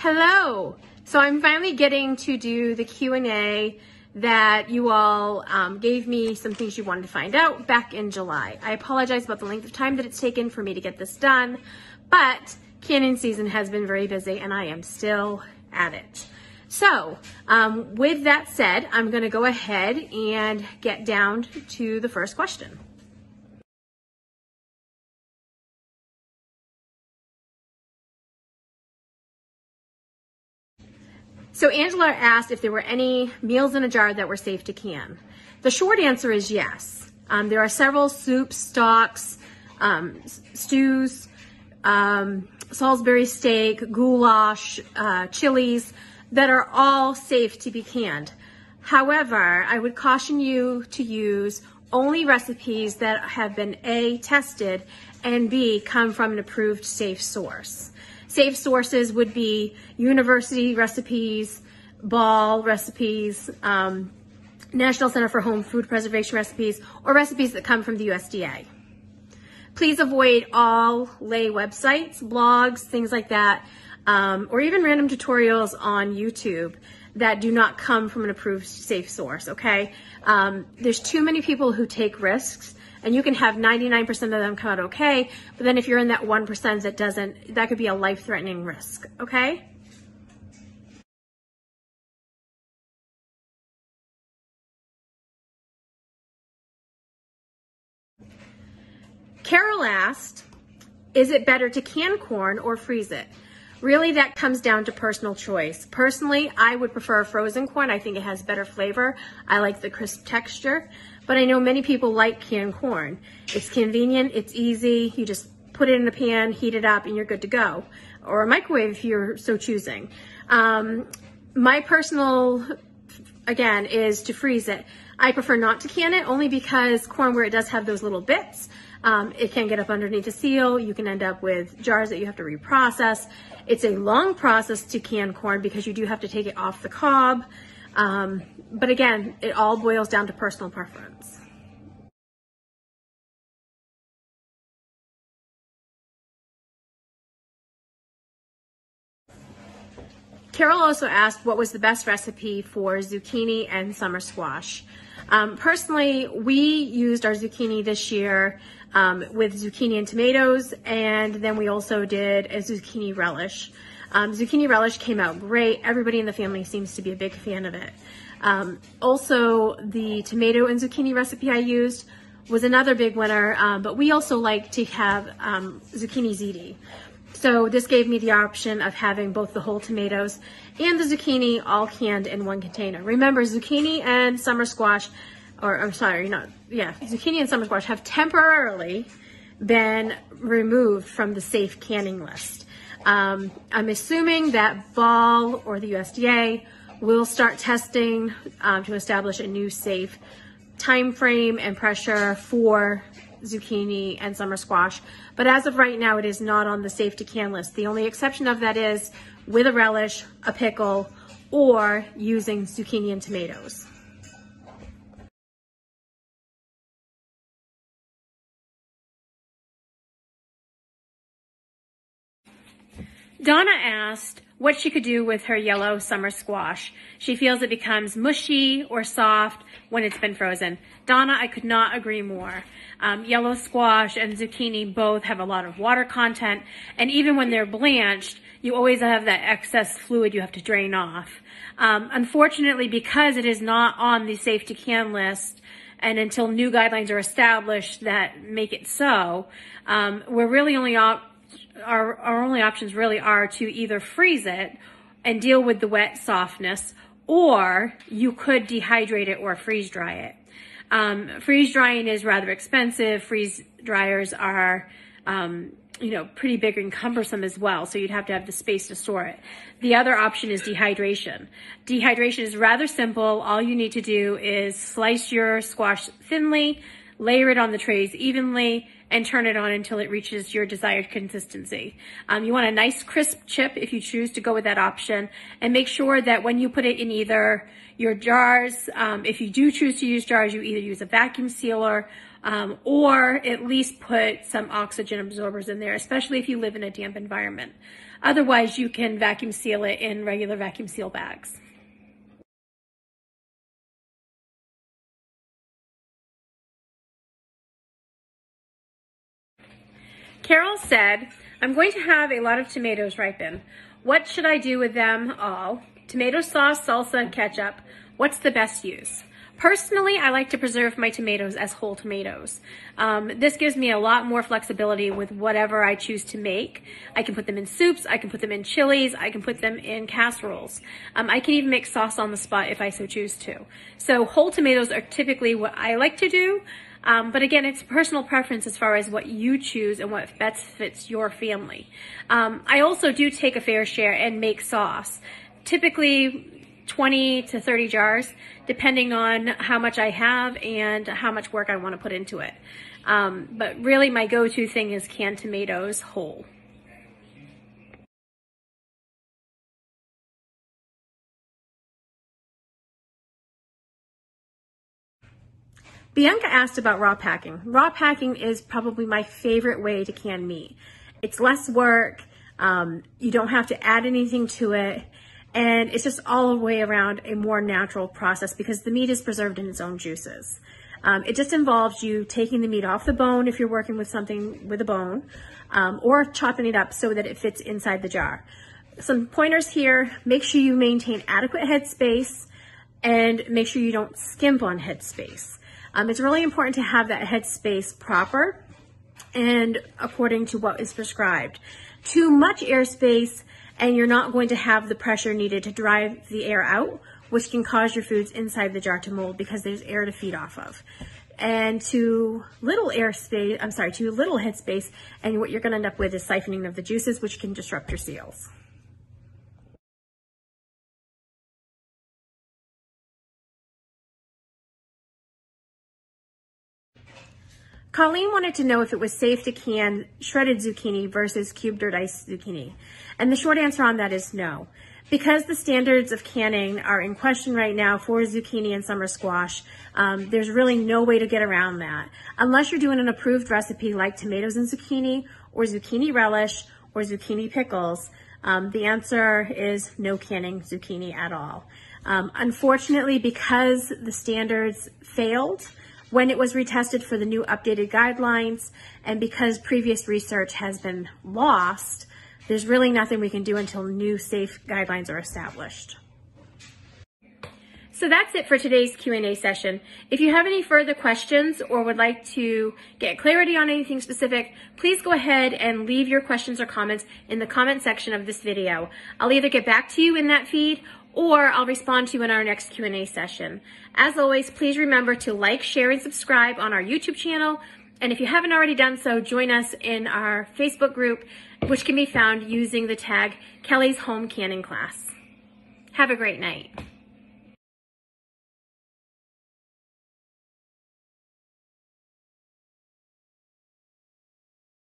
Hello. So I'm finally getting to do the Q&A that you all gave me some things you wanted to find out back in July. I apologize about the length of time that it's taken for me to get this done, but canning season has been very busy and I am still at it. So with that said, I'm going to go ahead and get down to the first question. So Angela asked if there were any meals in a jar that were safe to can. The short answer is yes. There are several soups, stocks, stews, Salisbury steak, goulash, chilies that are all safe to be canned. However, I would caution you to use only recipes that have been A, tested, and B, come from an approved safe source. Safe sources would be university recipes, Ball recipes, National Center for Home Food Preservation recipes, or recipes that come from the USDA. Please avoid all lay websites, blogs, things like that, or even random tutorials on YouTube that do not come from an approved safe source, okay? There's too many people who take risks, and you can have 99% of them come out okay, but then if you're in that 1% that doesn't, that could be a life-threatening risk, okay? Carol asked, is it better to can corn or freeze it? Really, that comes down to personal choice. Personally, I would prefer frozen corn. I think it has better flavor. I like the crisp texture, but I know many people like canned corn. It's convenient, it's easy. You just put it in a pan, heat it up, and you're good to go. Or a microwave if you're so choosing. My personal, again, is to freeze it. I prefer not to can it only because corn, where it does have those little bits, it can get up underneath the seal. You can end up with jars that you have to reprocess. It's a long process to can corn because you do have to take it off the cob. But again, it all boils down to personal preference. Carol also asked what was the best recipe for zucchini and summer squash. Personally, we used our zucchini this year with zucchini and tomatoes, and then we also did a zucchini relish. Zucchini relish came out great. Everybody in the family seems to be a big fan of it. Also, the tomato and zucchini recipe I used was another big winner, but we also like to have zucchini ziti. So this gave me the option of having both the whole tomatoes and the zucchini all canned in one container. Remember, zucchini and summer squash, zucchini and summer squash have temporarily been removed from the safe canning list. I'm assuming that Ball or the USDA will start testing to establish a new safe time frame and pressure for zucchini and summer squash. But as of right now, it is not on the safe to can list. The only exception of that is with a relish, a pickle, or using zucchini and tomatoes. Donna asked what she could do with her yellow summer squash. She feels it becomes mushy or soft when it's been frozen. Donna, I could not agree more. Yellow squash and zucchini both have a lot of water content, and even when they're blanched, you always have that excess fluid you have to drain off. Unfortunately, because it is not on the safe to can list, and until new guidelines are established that make it so, we're really only our only options really are to either freeze it and deal with the wet softness, or you could dehydrate it or freeze dry it. Freeze drying is rather expensive. Freeze dryers are, pretty big and cumbersome as well, so you'd have to have the space to store it. The other option is dehydration. Dehydration is rather simple. All you need to do is slice your squash thinly, layer it on the trays evenly, and turn it on until it reaches your desired consistency. You want a nice crisp chip if you choose to go with that option, and make sure that when you put it in either your jars, if you do choose to use jars, you either use a vacuum sealer or at least put some oxygen absorbers in there, especially if you live in a damp environment. Otherwise, you can vacuum seal it in regular vacuum seal bags. Carol said, I'm going to have a lot of tomatoes ripen. What should I do with them all? Tomato sauce, salsa, ketchup. What's the best use? Personally, I like to preserve my tomatoes as whole tomatoes. This gives me a lot more flexibility with whatever I choose to make. I can put them in soups, I can put them in chilies, I can put them in casseroles. I can even make sauce on the spot if I so choose to. So whole tomatoes are typically what I like to do. But again, it's personal preference as far as what you choose and what best fits your family. I also do take a fair share and make sauce. Typically 20 to 30 jars, depending on how much I have and how much work I want to put into it. But really my go-to thing is canned tomatoes whole. Bianca asked about raw packing. Raw packing is probably my favorite way to can meat. It's less work, you don't have to add anything to it, and it's just all the way around a more natural process because the meat is preserved in its own juices. It just involves you taking the meat off the bone if you're working with something with a bone, or chopping it up so that it fits inside the jar. Some pointers here: make sure you maintain adequate head space and make sure you don't skimp on head space. It's really important to have that head space proper and according to what is prescribed. Too much airspace and you're not going to have the pressure needed to drive the air out, which can cause your foods inside the jar to mold because there's air to feed off of. And too little too little head space, and what you're going to end up with is siphoning of the juices, which can disrupt your seals. Colleen wanted to know if it was safe to can shredded zucchini versus cubed or diced zucchini. And the short answer on that is no. Because the standards of canning are in question right now for zucchini and summer squash, there's really no way to get around that. Unless you're doing an approved recipe like tomatoes and zucchini, or zucchini relish, or zucchini pickles, the answer is no canning zucchini at all. Unfortunately, because the standards failed when it was retested for the new updated guidelines, and because previous research has been lost, there's really nothing we can do until new safe guidelines are established. So that's it for today's Q&A session. If you have any further questions or would like to get clarity on anything specific, please go ahead and leave your questions or comments in the comment section of this video. I'll either get back to you in that feed or I'll respond to you in our next Q&A session. As always, please remember to like, share, and subscribe on our YouTube channel. And if you haven't already done so, join us in our Facebook group, which can be found using the tag Kelly's Home Canning Class. Have a great night.